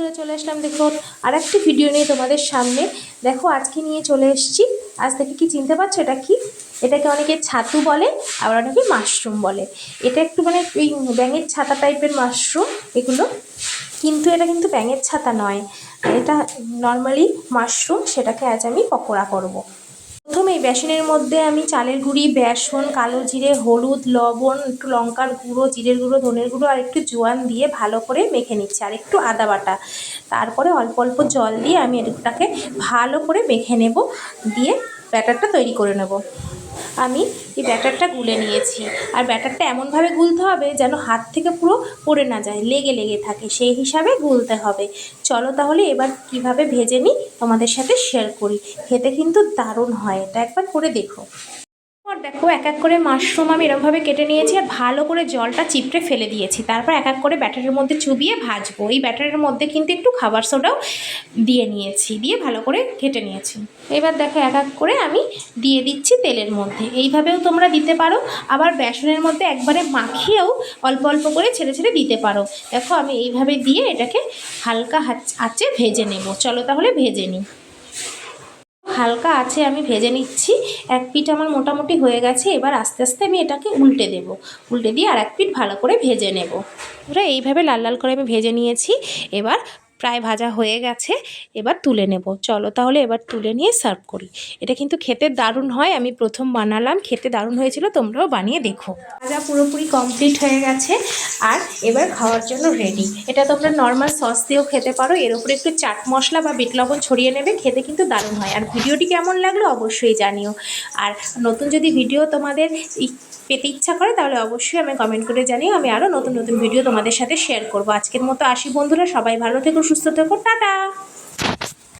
বন্ধুরা, চলে আসলাম দেখো আর একটি ভিডিও নিয়ে তোমাদের সামনে। দেখো আজকে নিয়ে চলে এসেছি। আজ থেকে কি চিনতে পারছো এটা কি? এটাকে অনেকে ছাতু বলে, আবার অনেকে মাশরুম বলে। এটা একটু মানে এই ব্যাঙের ছাতা টাইপের মাশরুম এগুলো, কিন্তু এটা কিন্তু ব্যাঙের ছাতা নয়, এটা নর্মালি মাশরুম। সেটাকে আজ আমি পকোড়া করব। প্রথমে বেসনের মধ্যে আমি চালের গুঁড়ি, বেসন, কালো জিরে, হলুদ, লবণ, একটু লঙ্কার গুঁড়ো, জিরের গুঁড়ো, ধনের গুঁড়ো আর একটু জোয়ান দিয়ে ভালো করে মেখে নিচ্ছি, আর একটু আদা বাটা। তারপরে অল্প অল্প জল দিয়ে আমি এটাকে ভালো করে মেখে নেব, দিয়ে ব্যাটারটা তৈরি করে নেব। আমি এই ব্যাটারটা গুলে নিয়েছি, আর ব্যাটারটা এমনভাবে গুলতে হবে যেন হাত থেকে পুরো পড়ে না যায়, লেগে লেগে থাকে, সেই হিসাবে গুলতে হবে। চলো তাহলে এবার কিভাবে ভেজে নিই তোমাদের সাথে শেয়ার করি। খেতে কিন্তু দারুণ হয়, এটা একবার করে দেখো। দেখো এক এক করে মাশরুম আমি এরকমভাবে কেটে নিয়েছি, আর ভালো করে জলটা চিপড়ে ফেলে দিয়েছি। তারপর এক এক করে ব্যাটারের মধ্যে চুবিয়ে ভাজবো। এই ব্যাটারের মধ্যে কিন্তু একটু খাবার সোডাও দিয়ে নিয়েছি, দিয়ে ভালো করে ঘেটে নিয়েছি। এবার দেখো এক এক করে আমি দিয়ে দিচ্ছি তেলের মধ্যে। এইভাবেও তোমরা দিতে পারো, আবার বেসনের মধ্যে একবারে মাখিয়েও অল্প অল্প করে ছেড়ে ছেড়ে দিতে পারো। দেখো আমি এইভাবে দিয়ে এটাকে হালকা আঁচে ভেজে নেব। চলো তাহলে ভেজে নিই। হালকা আছে আমি ভেজে নিচ্ছি। এক পিঠ আমার মোটামুটি হয়ে গেছে। এবার আস্তে আস্তে আমি এটাকে উল্টে দেব, উল্টে দিয়ে আর এক পিঠ ভালো করে ভেজে নেব। এবার এইভাবে লাল লাল করে আমি ভেজে নিয়েছি। এবার প্রায় ভাজা হয়ে গেছে, এবার তুলে নেব। চলো তাহলে এবার তুলে নিয়ে সার্ভ করি। এটা কিন্তু খেতে দারুণ হয়, আমি প্রথম বানালাম, খেতে দারুণ হয়েছিল, তোমরাও বানিয়ে দেখো। ভাজা পুরোপুরি কমপ্লিট হয়ে গেছে, আর এবার খাওয়ার জন্য রেডি। এটা তোমরা নর্মাল সস দিয়েও খেতে পারো, এর উপরে একটু চাট মশলা বা বিট লবণ ছড়িয়ে নেবে, খেতে কিন্তু দারুণ হয়। আর ভিডিওটি কেমন লাগলো অবশ্যই জানিও। আর নতুন যদি ভিডিও তোমাদের পেতে ইচ্ছা করে তাহলে অবশ্যই আমি কমেন্ট করে জানিও, আমি আরও নতুন নতুন ভিডিও তোমাদের সাথে শেয়ার করব। আজকের মতো আসি বন্ধুরা, সবাই ভালো থেকো, সুস্থ থেকো, টাটা।